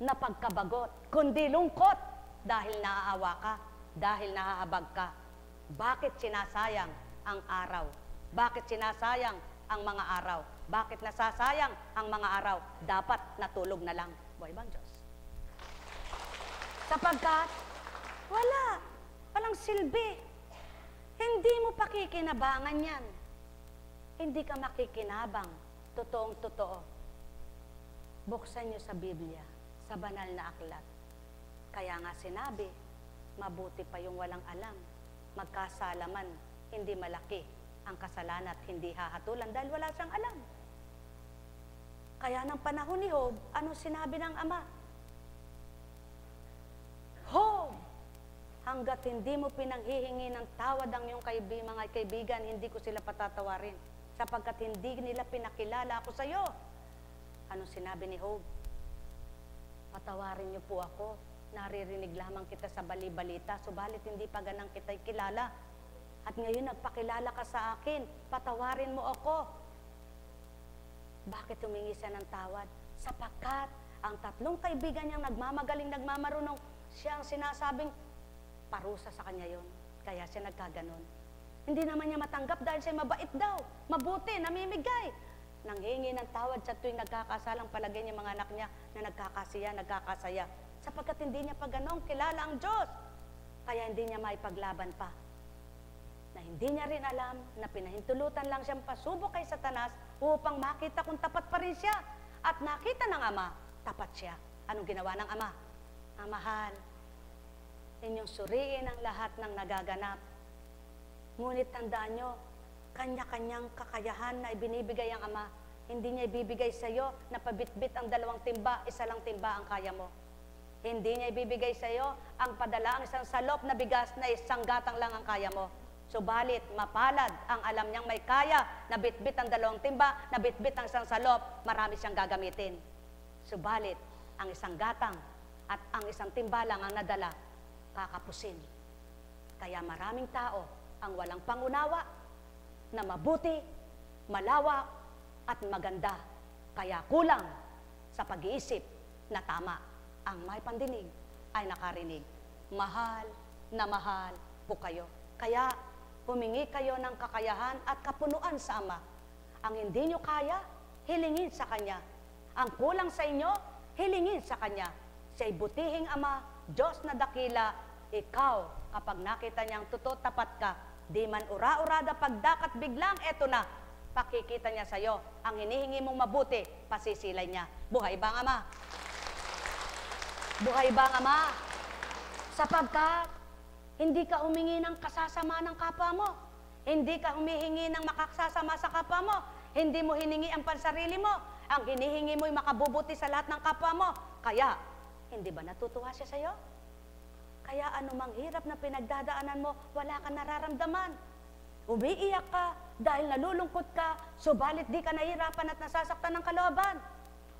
Speaker 2: na pagkabagot, kundi lungkot dahil naaawa ka, dahil nahahabag ka. Bakit sinasayang ang araw? Bakit sinasayang ang mga araw? Bakit nasasayang ang mga araw? Dapat natulog na lang. Buhay bang Diyos? Sapagkat, walang silbi. Hindi mo pakikinabangan yan. Hindi ka makikinabang. Totoong totoo. Buksan niyo sa Biblia, sa banal na aklat. Kaya nga sinabi, mabuti pa yung walang alam. Magkasalaman, hindi malaki ang kasalanan at hindi hahatulan dahil wala siyang alam. Kaya ng panahon ni Job, ano sinabi ng Ama? Job, hanggat hindi mo pinanghihingi ng tawad ang iyong mga kaibigan, hindi ko sila patatawarin. Sapagkat hindi nila pinakilala ako sa iyo. Ano sinabi ni Job? Patawarin niyo po ako. Naririnig lamang kita sa bali-balita, subalit hindi pa ganang kita'y kilala. At ngayon nagpakilala ka sa akin, patawarin mo ako. Bakit humingi siya ng tawad? Sapagkat ang tatlong kaibigan niyang nagmamagaling, nagmamarunong, siya ang sinasabing parusa sa kanya yon. Kaya siya nagkaganon. Hindi naman niya matanggap dahil siya mabait daw, mabuti, namimigay. Nanghingi ng tawad sa tuwing nagkakasalang palagay niya mga anak niya na nagkakasaya. Sapagkat hindi niya pa ganong kilala ang Diyos. Kaya hindi niya maipaglaban pa. Na hindi niya rin alam na pinahintulutan lang siyang pasubok kay Satanas upang makita kung tapat pa rin siya. At nakita ng Ama, tapat siya. Anong ginawa ng Ama? Ang mahal, inyong suriin ang lahat ng nagaganap. Ngunit tandaan nyo, kanya-kanyang kakayahan na ibinibigay ang Ama. Hindi niya ibibigay sa iyo na pabitbit ang 2 timba, 1 lang timba ang kaya mo. Hindi niya ibibigay sa iyo ang padala ang isang salop na bigas na 1 gatang lang ang kaya mo. Subalit, mapalad ang alam niyang may kaya na bitbit ang 2 timba, na bitbit ang 1 salop, marami siyang gagamitin. Subalit, ang 1 gatang at ang 1 timba lang ang nadala, kakapusin. Kaya maraming tao ang walang pangunawa na mabuti, malawak, at maganda. Kaya kulang sa pag-iisip na tama. Ang may pandinig ay nakarinig. Mahal na mahal po kayo. Kaya humingi kayo ng kakayahan at kapunuan sa Ama. Ang hindi nyo kaya, hilingin sa Kanya. Ang kulang sa inyo, hilingin sa Kanya. Siya'y butihing Ama, Diyos na dakila, ikaw, kapag nakita niyang totoo tapat ka, di man ura-urada pagdakat biglang, eto na, pakikita niya sa iyo. Ang hinihingi mong mabuti, pasisilay niya. Buhay ba ang Ama? Buhay ba ang Ama? Sapagkat, hindi ka humingi ng kasasama ng kapwa mo. Hindi ka humihingi ng makasasama sa kapwa mo. Hindi mo hiningi ang pansarili mo. Ang hinihingi mo'y makabubuti sa lahat ng kapwa mo. Kaya, hindi ba natutuwa siya sa iyo? Kaya anumang hirap na pinagdadaanan mo, wala ka nararamdaman. Umiiyak ka dahil nalulungkot ka, subalit di ka nahihirapan at nasasaktan ng kalooban.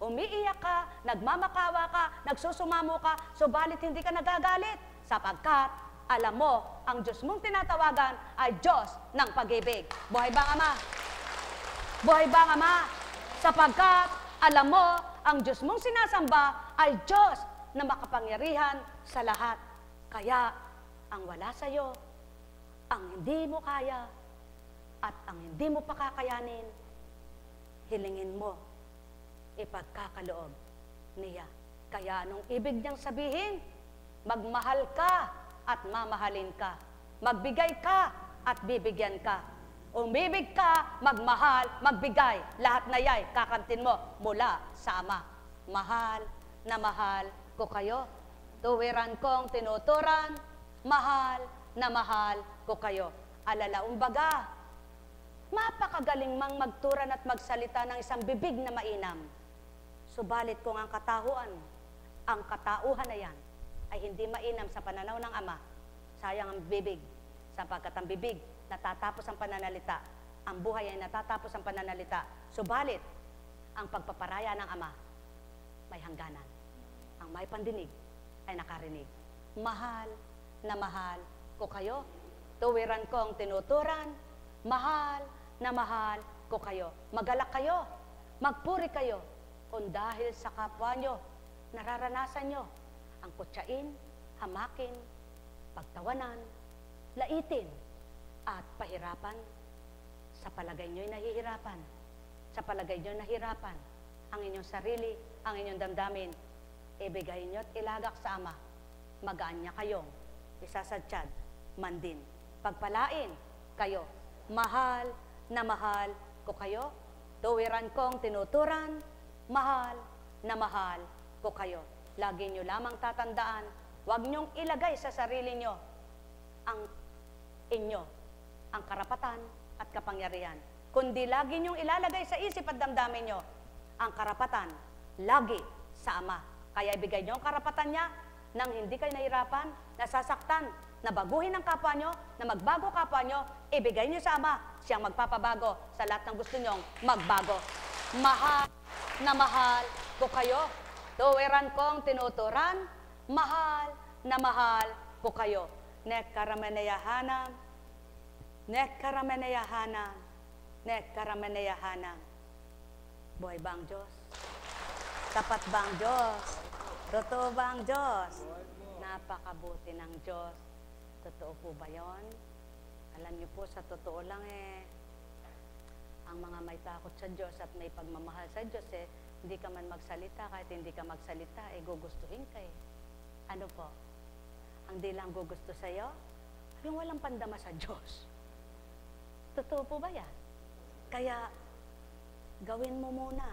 Speaker 2: Umiiyak ka, nagmamakawa ka, nagsusumamo ka, subalit hindi ka nagagalit. Sapagkat, alam mo, ang Diyos mong tinatawagan ay Diyos ng pag-ibig. Buhay ba ang Ama? Buhay ba ang Ama? Sapagkat, alam mo, ang Diyos mong sinasamba ay Diyos na makapangyarihan sa lahat. Kaya, ang wala sa iyo, ang hindi mo kaya, at ang hindi mo pakakayanin, hilingin mo, ipagkakaloob niya. Kaya anong ibig niyang sabihin? Magmahal ka at mamahalin ka. Magbigay ka at bibigyan ka. Umibig ka, magmahal, magbigay. Lahat na yay, kakamtin mo mula sa Ama. Mahal na mahal ko kayo. Tuwiran kong tinuturan, mahal na mahal ko kayo. Alala, umbaga, mapakagaling mang magturan at magsalita ng isang bibig na mainam. Subalit kung ang katauhan na yan, ay hindi mainam sa pananaw ng Ama, sayang ang bibig, sapagkat ang bibig, natatapos ang pananalita. Ang buhay ay natatapos ang pananalita. Subalit, ang pagpaparaya ng Ama, may hangganan. Ang may pandinig ay nakarinig. Mahal na mahal ko kayo. Tuwiran kong tinuturan, mahal na mahal ko kayo. Magalak kayo, magpuri kayo, kung dahil sa kapwa nyo, nararanasan nyo ang kutsain, hamakin, pagtawanan, laitin, at pahirapan. Sa palagay nyo'y nahihirapan. Sa palagay nyo'y nahirapan ang inyong sarili, ang inyong damdamin. Ibigay nyo at ilagak sa Ama. Magaan niya kayong isasadyad man din. Pagpalain kayo. Mahal na mahal ko kayo. Tuwiran kong tinuturan, mahal na mahal ko kayo. Lagi nyo lamang tatandaan, huwag nyong ilagay sa sarili nyo ang inyo, ang karapatan at kapangyarihan. Kundi lagi nyong ilalagay sa isip at damdamin nyo ang karapatan lagi sa Ama. Kaya ibigay nyo ang karapatan niya nang hindi kayo nahirapan, nasasaktan, na baguhin ang kapwa nyo, na magbago kapwa nyo, ibigay nyo sa Ama, siyang magpapabago sa lahat ng gusto nyong magbago. Mahal na mahal ko kayo. Tuwiran kong tinuturan, mahal na mahal ko kayo. Nekkarameneyahanam, nekkarameneyahanam, nekkarameneyahanam. Buhay ba ang Diyos? Tapat ba ang Diyos? Totoo ba ang Diyos? Napakabuti ng Diyos. Totoo po ba yun? Alam niyo po, sa totoo lang ang mga may takot sa Diyos at may pagmamahal sa Diyos hindi ka man magsalita, kahit hindi ka magsalita, gugustuhin ka Ano po? Ang di lang gugusto sa'yo, yung walang pandama sa Diyos. Totoo po ba yan? Kaya, gawin mo muna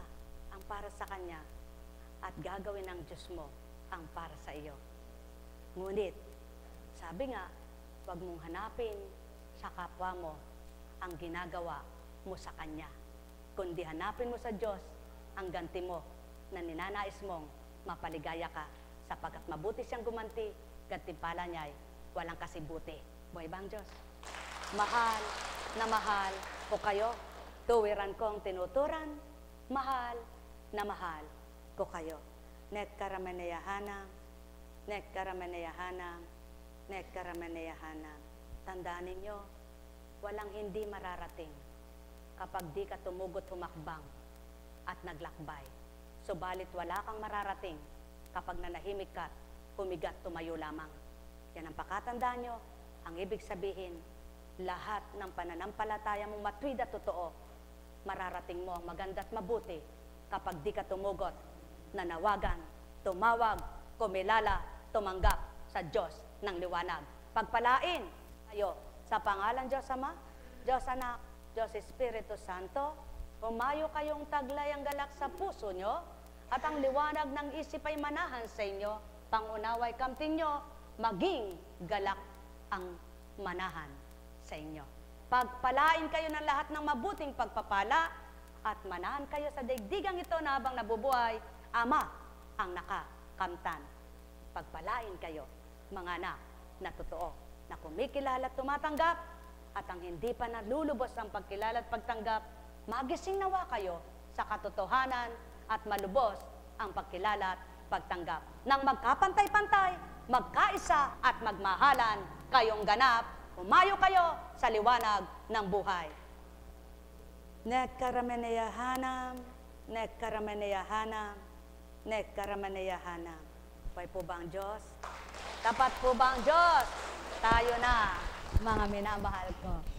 Speaker 2: ang para sa Kanya at gagawin ng Diyos mo ang para sa iyo. Ngunit, sabi nga, huwag mong hanapin sa kapwa mo ang ginagawa mo sa Kanya. Kundi hanapin mo sa Diyos ang ganti mo na ninanais mong mapaligaya ka, sapagkat mabuti siyang gumanti, gantimpala niya ay walang kasibuti. Buhay ba ang Diyos? Mahal na mahal ko kayo. Tuwiran kong tinuturan, mahal na mahal ko kayo. Nekkarameneyahanam, nekkarameneyahanam, nekkarameneyahanam. Tandaan ninyo, walang hindi mararating kapag di ka tumugot humakbang at naglakbay. Subalit wala kang mararating kapag nanahimik ka, humigat, tumayo lamang. Yan ang pakatandaan nyo. Ang ibig sabihin, lahat ng pananampalataya mong matwid at totoo, mararating mo ang maganda at mabuti kapag di ka tumugot, nanawagan, tumawag, kumilala, tumanggap sa Diyos ng liwanag. Pagpalain kayo sa pangalan Diyos Ama, Diyos Anak, Diyos Espiritu Santo. Umayo kayong taglay ang galak sa puso nyo at ang liwanag ng isip ay manahan sa inyo. Pangunaway kamting nyo, maging galak ang manahan sa inyo. Pagpalain kayo ng lahat ng mabuting pagpapala at manahan kayo sa daigdigang ito na habang nabubuhay, Ama ang nakakamtan. Pagpalain kayo, mga anak na totoo, na kumikilala at tumatanggap, at ang hindi pa nalulubos ang pagkilala at pagtanggap, magising nawa kayo sa katotohanan at malubos ang pagkilala at pagtanggap. Nang magkapantay-pantay, magkaisa at magmahalan kayong ganap, umayo kayo sa liwanag ng buhay. Nekkarameneyahanam, nekkarameneyahanam, nekkarameneyahanam. Buhay po ba ang Diyos? Tapat po ba ang Diyos? Tayo na, mga minamahal ko.